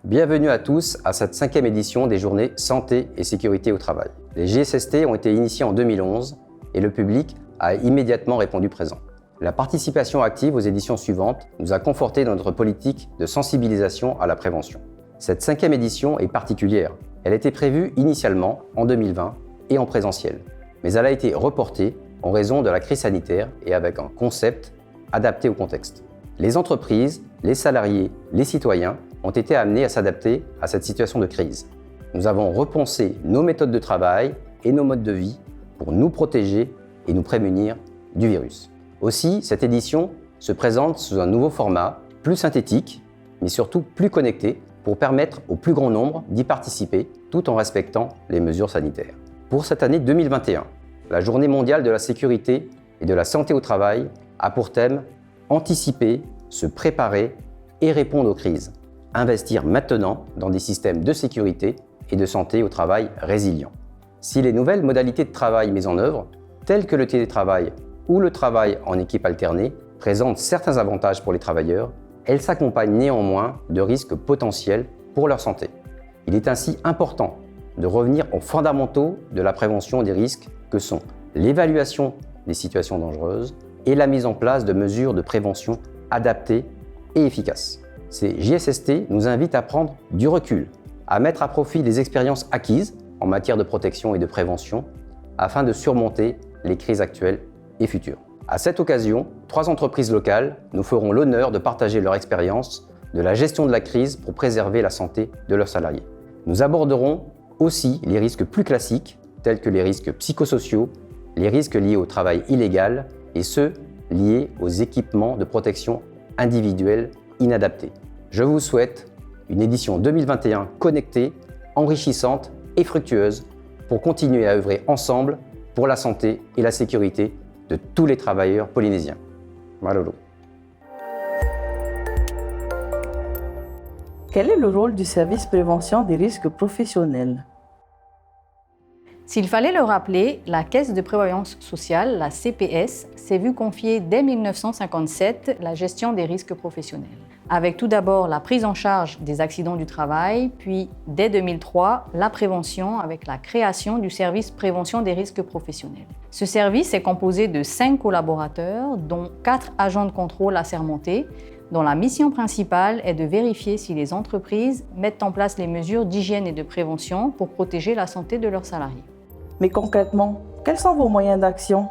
Bienvenue à tous à cette 5e édition des Journées Santé et Sécurité au Travail. Les JSST ont été initiés en 2011 et le public a immédiatement répondu présent. La participation active aux éditions suivantes nous a conforté dans notre politique de sensibilisation à la prévention. Cette 5e édition est particulière. Elle était prévue initialement en 2020 et en présentiel, mais elle a été reportée en raison de la crise sanitaire et avec un concept adapté au contexte. Les entreprises, les salariés, les citoyens ont été amenés à s'adapter à cette situation de crise. Nous avons repensé nos méthodes de travail et nos modes de vie pour nous protéger et nous prémunir du virus. Aussi, cette édition se présente sous un nouveau format, plus synthétique, mais surtout plus connecté, pour permettre au plus grand nombre d'y participer, tout en respectant les mesures sanitaires. Pour cette année 2021, la Journée mondiale de la sécurité et de la santé au travail a pour thème « Anticiper, se préparer et répondre aux crises ». Investir maintenant dans des systèmes de sécurité et de santé au travail résilients. Si les nouvelles modalités de travail mises en œuvre, telles que le télétravail ou le travail en équipe alternée, présentent certains avantages pour les travailleurs, elles s'accompagnent néanmoins de risques potentiels pour leur santé. Il est ainsi important de revenir aux fondamentaux de la prévention des risques que sont l'évaluation des situations dangereuses et la mise en place de mesures de prévention adaptées et efficaces. Ces JSST nous invitent à prendre du recul, à mettre à profit les expériences acquises en matière de protection et de prévention afin de surmonter les crises actuelles et futures. À cette occasion, 3 entreprises locales nous feront l'honneur de partager leur expérience de la gestion de la crise pour préserver la santé de leurs salariés. Nous aborderons aussi les risques plus classiques, tels que les risques psychosociaux, les risques liés au travail illégal et ceux liés aux équipements de protection individuelle inadaptés. Je vous souhaite une édition 2021 connectée, enrichissante et fructueuse pour continuer à œuvrer ensemble pour la santé et la sécurité de tous les travailleurs polynésiens. Malolo. Quel est le rôle du service prévention des risques professionnels? S'il fallait le rappeler, la Caisse de prévoyance sociale, la CPS, s'est vue confier dès 1957 la gestion des risques professionnels, avec tout d'abord la prise en charge des accidents du travail, puis dès 2003, la prévention avec la création du service prévention des risques professionnels. Ce service est composé de 5 collaborateurs, dont 4 agents de contrôle assermentés, dont la mission principale est de vérifier si les entreprises mettent en place les mesures d'hygiène et de prévention pour protéger la santé de leurs salariés. Mais concrètement, quels sont vos moyens d'action?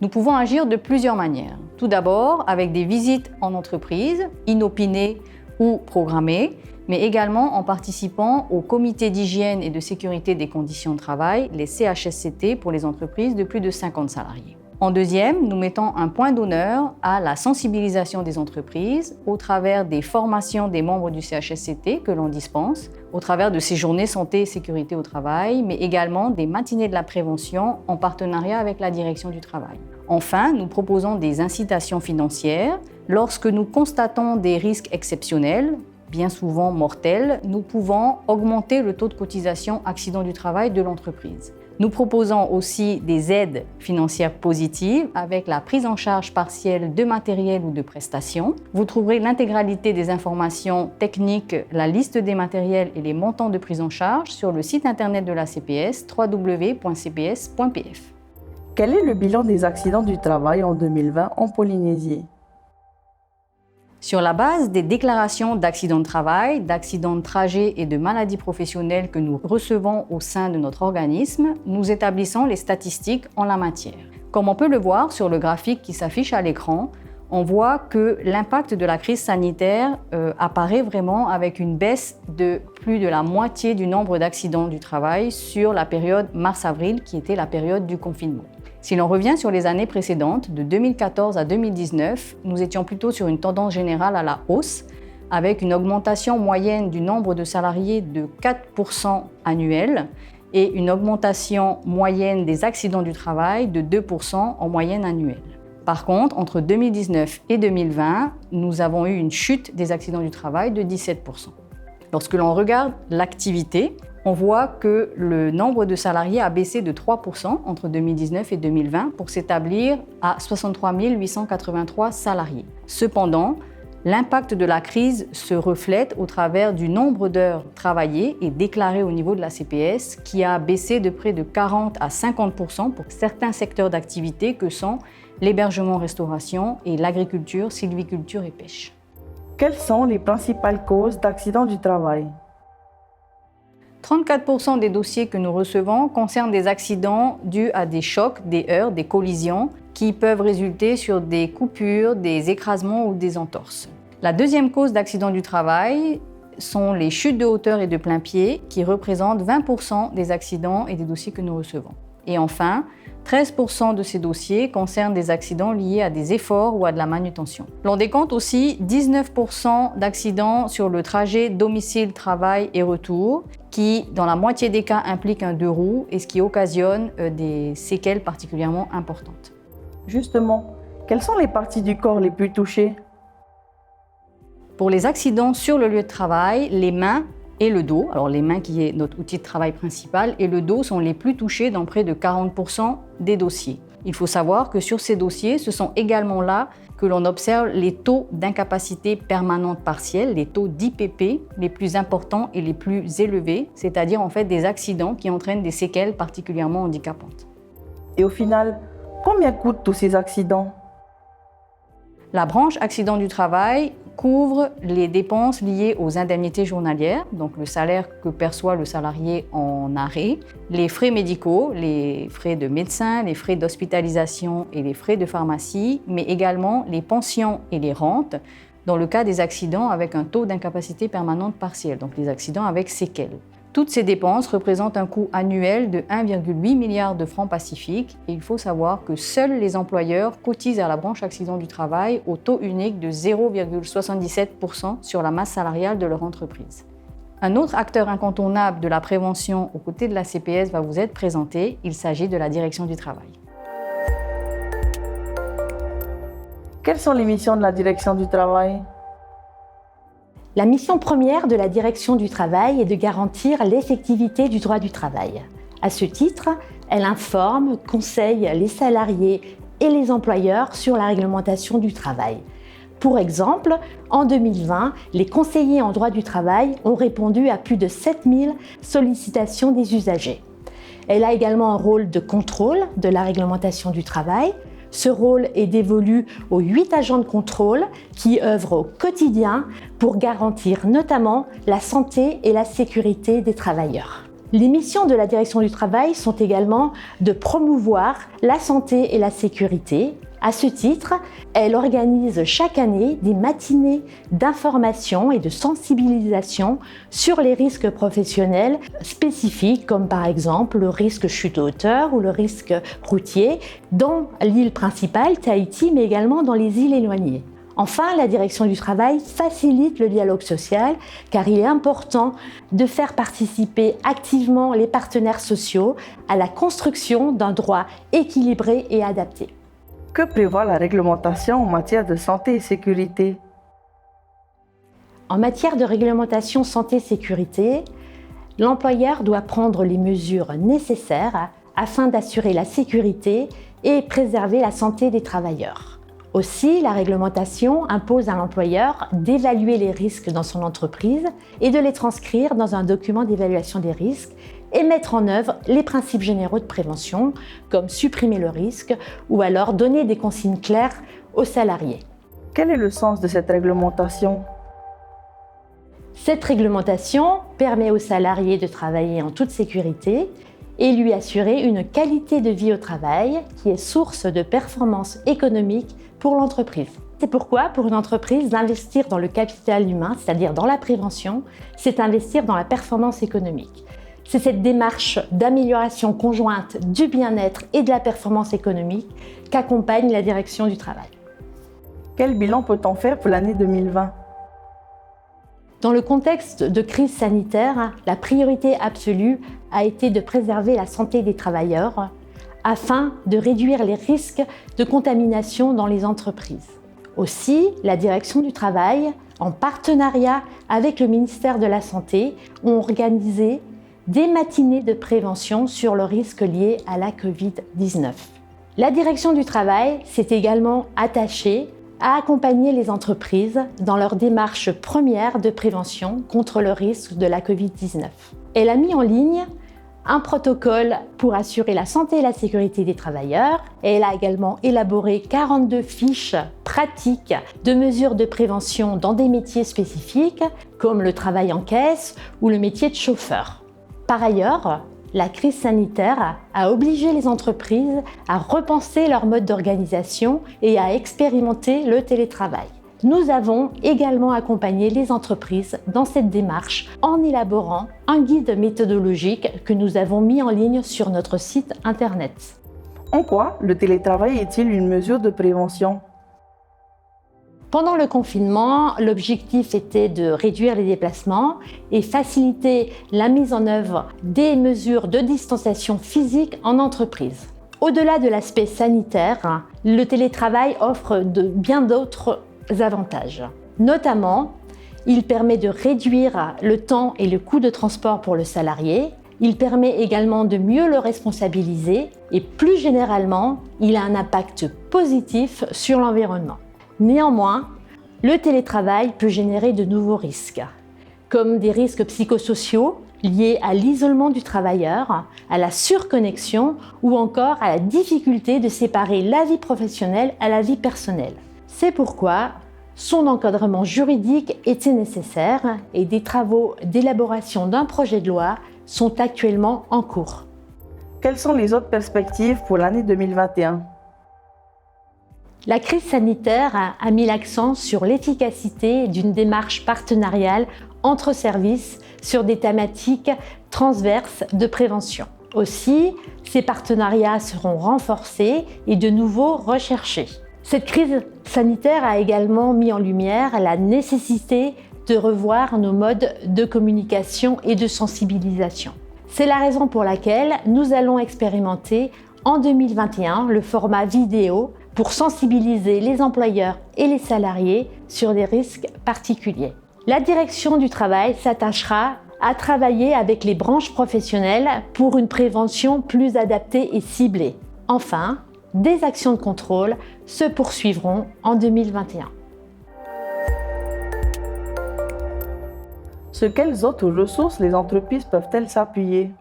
Nous pouvons agir de plusieurs manières. Tout d'abord, avec des visites en entreprise, inopinées ou programmées, mais également en participant au comité d'hygiène et de sécurité des conditions de travail, les CHSCT, pour les entreprises de plus de 50 salariés. En deuxième, nous mettons un point d'honneur à la sensibilisation des entreprises au travers des formations des membres du CHSCT que l'on dispense, au travers de ces journées santé et sécurité au travail, mais également des matinées de la prévention en partenariat avec la direction du travail. Enfin, nous proposons des incitations financières. Lorsque nous constatons des risques exceptionnels, bien souvent mortels, nous pouvons augmenter le taux de cotisation accident du travail de l'entreprise. Nous proposons aussi des aides financières positives avec la prise en charge partielle de matériel ou de prestations. Vous trouverez l'intégralité des informations techniques, la liste des matériels et les montants de prise en charge sur le site internet de la CPS, www.cps.pf. Quel est le bilan des accidents du travail en 2020 en Polynésie? Sur la base des déclarations d'accidents de travail, d'accidents de trajet et de maladies professionnelles que nous recevons au sein de notre organisme, nous établissons les statistiques en la matière. Comme on peut le voir sur le graphique qui s'affiche à l'écran, on voit que l'impact de la crise sanitaire apparaît vraiment avec une baisse de plus de la moitié du nombre d'accidents du travail sur la période mars-avril, qui était la période du confinement. Si l'on revient sur les années précédentes, de 2014 à 2019, nous étions plutôt sur une tendance générale à la hausse, avec une augmentation moyenne du nombre de salariés de 4% annuel et une augmentation moyenne des accidents du travail de 2% en moyenne annuelle. Par contre, entre 2019 et 2020, nous avons eu une chute des accidents du travail de 17%. Lorsque l'on regarde l'activité, on voit que le nombre de salariés a baissé de 3% entre 2019 et 2020 pour s'établir à 63 883 salariés. Cependant, L'impact de la crise se reflète au travers du nombre d'heures travaillées et déclarées au niveau de la CPS qui a baissé de près de 40 à 50% pour certains secteurs d'activité que sont l'hébergement-restauration et l'agriculture, sylviculture et pêche. Quelles sont les principales causes d'accidents du travail? 34% des dossiers que nous recevons concernent des accidents dus à des chocs, des heurts, des collisions qui peuvent résulter sur des coupures, des écrasements ou des entorses. La deuxième cause d'accident du travail sont les chutes de hauteur et de plein pied qui représentent 20% des accidents et des dossiers que nous recevons. Et enfin, 13% de ces dossiers concernent des accidents liés à des efforts ou à de la manutention. L'on décompte aussi 19% d'accidents sur le trajet domicile, travail et retour qui, dans la moitié des cas, impliquent un deux roues et ce qui occasionne des séquelles particulièrement importantes. Justement, quelles sont les parties du corps les plus touchées? Pour les accidents sur le lieu de travail, les mains et le dos, alors les mains qui est notre outil de travail principal, et le dos sont les plus touchés dans près de 40% des dossiers. Il faut savoir que sur ces dossiers, ce sont également là que l'on observe les taux d'incapacité permanente partielle, les taux d'IPP les plus importants et les plus élevés, c'est-à-dire en fait des accidents qui entraînent des séquelles particulièrement handicapantes. Et au final, combien coûtent tous ces accidents? La branche accident du travail couvre les dépenses liées aux indemnités journalières, donc le salaire que perçoit le salarié en arrêt, les frais médicaux, les frais de médecin, les frais d'hospitalisation et les frais de pharmacie, mais également les pensions et les rentes dans le cas des accidents avec un taux d'incapacité permanente partielle, donc les accidents avec séquelles. Toutes ces dépenses représentent un coût annuel de 1,8 milliard de francs Pacifique et il faut savoir que seuls les employeurs cotisent à la branche accident du travail au taux unique de 0,77% sur la masse salariale de leur entreprise. Un autre acteur incontournable de la prévention aux côtés de la CPS va vous être présenté, il s'agit de la direction du travail. Quelles sont les missions de la direction du travail? La mission première de la direction du travail est de garantir l'effectivité du droit du travail. À ce titre, elle informe, conseille les salariés et les employeurs sur la réglementation du travail. Pour exemple, en 2020, les conseillers en droit du travail ont répondu à plus de 7000 sollicitations des usagers. Elle a également un rôle de contrôle de la réglementation du travail. Ce rôle est dévolu aux 8 agents de contrôle qui œuvrent au quotidien pour garantir notamment la santé et la sécurité des travailleurs. Les missions de la direction du travail sont également de promouvoir la santé et la sécurité. À ce titre, elle organise chaque année des matinées d'information et de sensibilisation sur les risques professionnels spécifiques, comme par exemple le risque chute de hauteur ou le risque routier, dans l'île principale, Tahiti, mais également dans les îles éloignées. Enfin, la direction du travail facilite le dialogue social car il est important de faire participer activement les partenaires sociaux à la construction d'un droit équilibré et adapté. Que prévoit la réglementation en matière de santé et sécurité? En matière de réglementation santé-sécurité, l'employeur doit prendre les mesures nécessaires afin d'assurer la sécurité et préserver la santé des travailleurs. Aussi, la réglementation impose à l'employeur d'évaluer les risques dans son entreprise et de les transcrire dans un document d'évaluation des risques et mettre en œuvre les principes généraux de prévention, comme supprimer le risque ou alors donner des consignes claires aux salariés. Quel est le sens de cette réglementation? Cette réglementation permet aux salariés de travailler en toute sécurité et lui assurer une qualité de vie au travail qui est source de performance économique pour l'entreprise. C'est pourquoi, pour une entreprise, d'investir dans le capital humain, c'est-à-dire dans la prévention, c'est investir dans la performance économique. C'est cette démarche d'amélioration conjointe du bien-être et de la performance économique qu'accompagne la direction du travail. Quel bilan peut-on faire pour l'année 2020? Dans le contexte de crise sanitaire, la priorité absolue a été de préserver la santé des travailleurs afin de réduire les risques de contamination dans les entreprises. Aussi, la direction du travail, en partenariat avec le ministère de la Santé, ont organisé des matinées de prévention sur le risque lié à la Covid-19. La direction du travail s'est également attachée a accompagné les entreprises dans leur démarche première de prévention contre le risque de la Covid-19. Elle a mis en ligne un protocole pour assurer la santé et la sécurité des travailleurs et elle a également élaboré 42 fiches pratiques de mesures de prévention dans des métiers spécifiques comme le travail en caisse ou le métier de chauffeur. Par ailleurs, la crise sanitaire a obligé les entreprises à repenser leur mode d'organisation et à expérimenter le télétravail. Nous avons également accompagné les entreprises dans cette démarche en élaborant un guide méthodologique que nous avons mis en ligne sur notre site internet. En quoi le télétravail est-il une mesure de prévention ? Pendant le confinement, l'objectif était de réduire les déplacements et faciliter la mise en œuvre des mesures de distanciation physique en entreprise. Au-delà de l'aspect sanitaire, le télétravail offre bien d'autres avantages. Notamment, il permet de réduire le temps et le coût de transport pour le salarié. Il permet également de mieux le responsabiliser et plus généralement, il a un impact positif sur l'environnement. Néanmoins, le télétravail peut générer de nouveaux risques, comme des risques psychosociaux liés à l'isolement du travailleur, à la surconnexion ou encore à la difficulté de séparer la vie professionnelle à la vie personnelle. C'est pourquoi son encadrement juridique était nécessaire et des travaux d'élaboration d'un projet de loi sont actuellement en cours. Quelles sont les autres perspectives pour l'année 2021 ? La crise sanitaire a mis l'accent sur l'efficacité d'une démarche partenariale entre services sur des thématiques transverses de prévention. Aussi, ces partenariats seront renforcés et de nouveau recherchés. Cette crise sanitaire a également mis en lumière la nécessité de revoir nos modes de communication et de sensibilisation. C'est la raison pour laquelle nous allons expérimenter en 2021 le format vidéo pour sensibiliser les employeurs et les salariés sur des risques particuliers. La direction du travail s'attachera à travailler avec les branches professionnelles pour une prévention plus adaptée et ciblée. Enfin, des actions de contrôle se poursuivront en 2021. Sur quelles autres ressources les entreprises peuvent-elles s'appuyer ?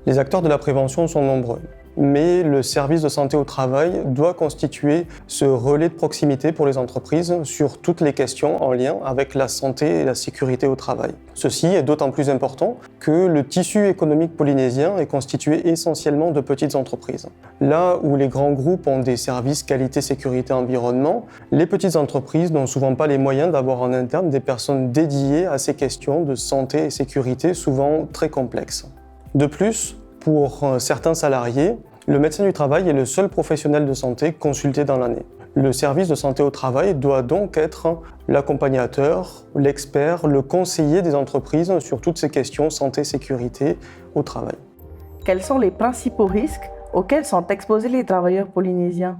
Les acteurs de la prévention sont nombreux, mais le service de santé au travail doit constituer ce relais de proximité pour les entreprises sur toutes les questions en lien avec la santé et la sécurité au travail. Ceci est d'autant plus important que le tissu économique polynésien est constitué essentiellement de petites entreprises. Là où les grands groupes ont des services qualité, sécurité, environnement, les petites entreprises n'ont souvent pas les moyens d'avoir en interne des personnes dédiées à ces questions de santé et sécurité, souvent très complexes. De plus, pour certains salariés, le médecin du travail est le seul professionnel de santé consulté dans l'année. Le service de santé au travail doit donc être l'accompagnateur, l'expert, le conseiller des entreprises sur toutes ces questions santé-sécurité au travail. Quels sont les principaux risques auxquels sont exposés les travailleurs polynésiens ?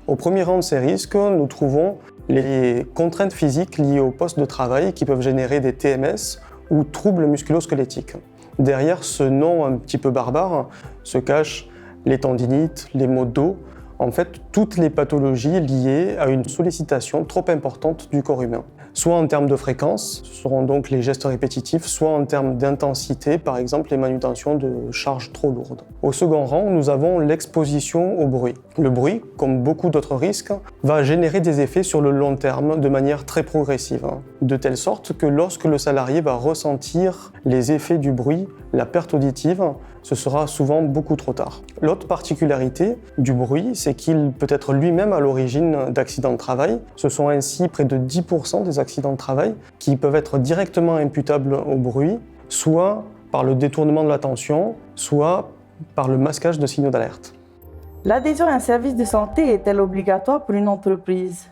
Au premier rang de ces risques, nous trouvons les contraintes physiques liées au poste de travail qui peuvent générer des TMS ou troubles musculo-squelettiques. Derrière ce nom un petit peu barbare se cachent les tendinites, les maux de dos, en fait toutes les pathologies liées à une sollicitation trop importante du corps humain. Soit en termes de fréquence, ce seront donc les gestes répétitifs, soit en termes d'intensité, par exemple les manutentions de charges trop lourdes. Au second rang, nous avons l'exposition au bruit. Le bruit, comme beaucoup d'autres risques, va générer des effets sur le long terme de manière très progressive, de telle sorte que lorsque le salarié va ressentir les effets du bruit, la perte auditive, ce sera souvent beaucoup trop tard. L'autre particularité du bruit, c'est qu'il peut être lui-même à l'origine d'accidents de travail. Ce sont ainsi près de 10% des accidents de travail qui peuvent être directement imputables au bruit, soit par le détournement de l'attention, soit par le masquage de signaux d'alerte. L'adhésion à un service de santé est-elle obligatoire pour une entreprise ?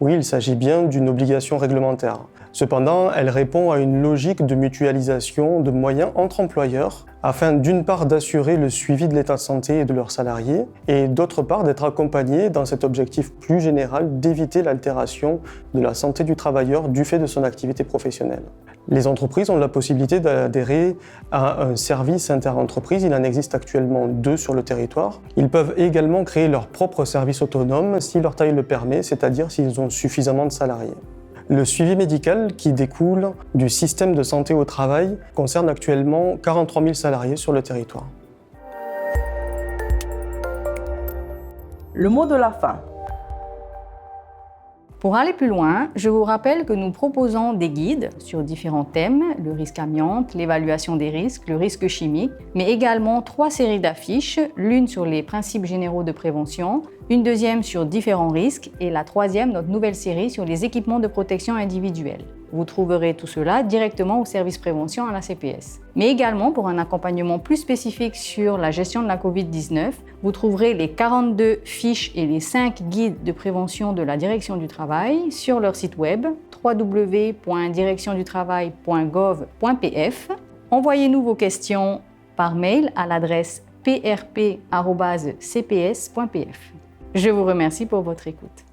Oui, il s'agit bien d'une obligation réglementaire. Cependant, elle répond à une logique de mutualisation de moyens entre employeurs afin d'une part d'assurer le suivi de l'état de santé de leurs salariés et d'autre part d'être accompagnés dans cet objectif plus général d'éviter l'altération de la santé du travailleur du fait de son activité professionnelle. Les entreprises ont la possibilité d'adhérer à un service inter-entreprise. Il en existe actuellement 2 sur le territoire. Ils peuvent également créer leur propre service autonome si leur taille le permet, c'est-à-dire s'ils ont suffisamment de salariés. Le suivi médical qui découle du système de santé au travail concerne actuellement 43 000 salariés sur le territoire. Le mot de la fin. Pour aller plus loin, je vous rappelle que nous proposons des guides sur différents thèmes, le risque amiante, l'évaluation des risques, le risque chimique, mais également 3 séries d'affiches, l'une sur les principes généraux de prévention, une deuxième sur différents risques et la 3e, notre nouvelle série sur les équipements de protection individuelle. Vous trouverez tout cela directement au service prévention à la CPS. Mais également pour un accompagnement plus spécifique sur la gestion de la Covid-19, vous trouverez les 42 fiches et les 5 guides de prévention de la Direction du Travail sur leur site web www.directiondutravail.gov.pf. Envoyez-nous vos questions par mail à l'adresse prp@cps.pf. Je vous remercie pour votre écoute.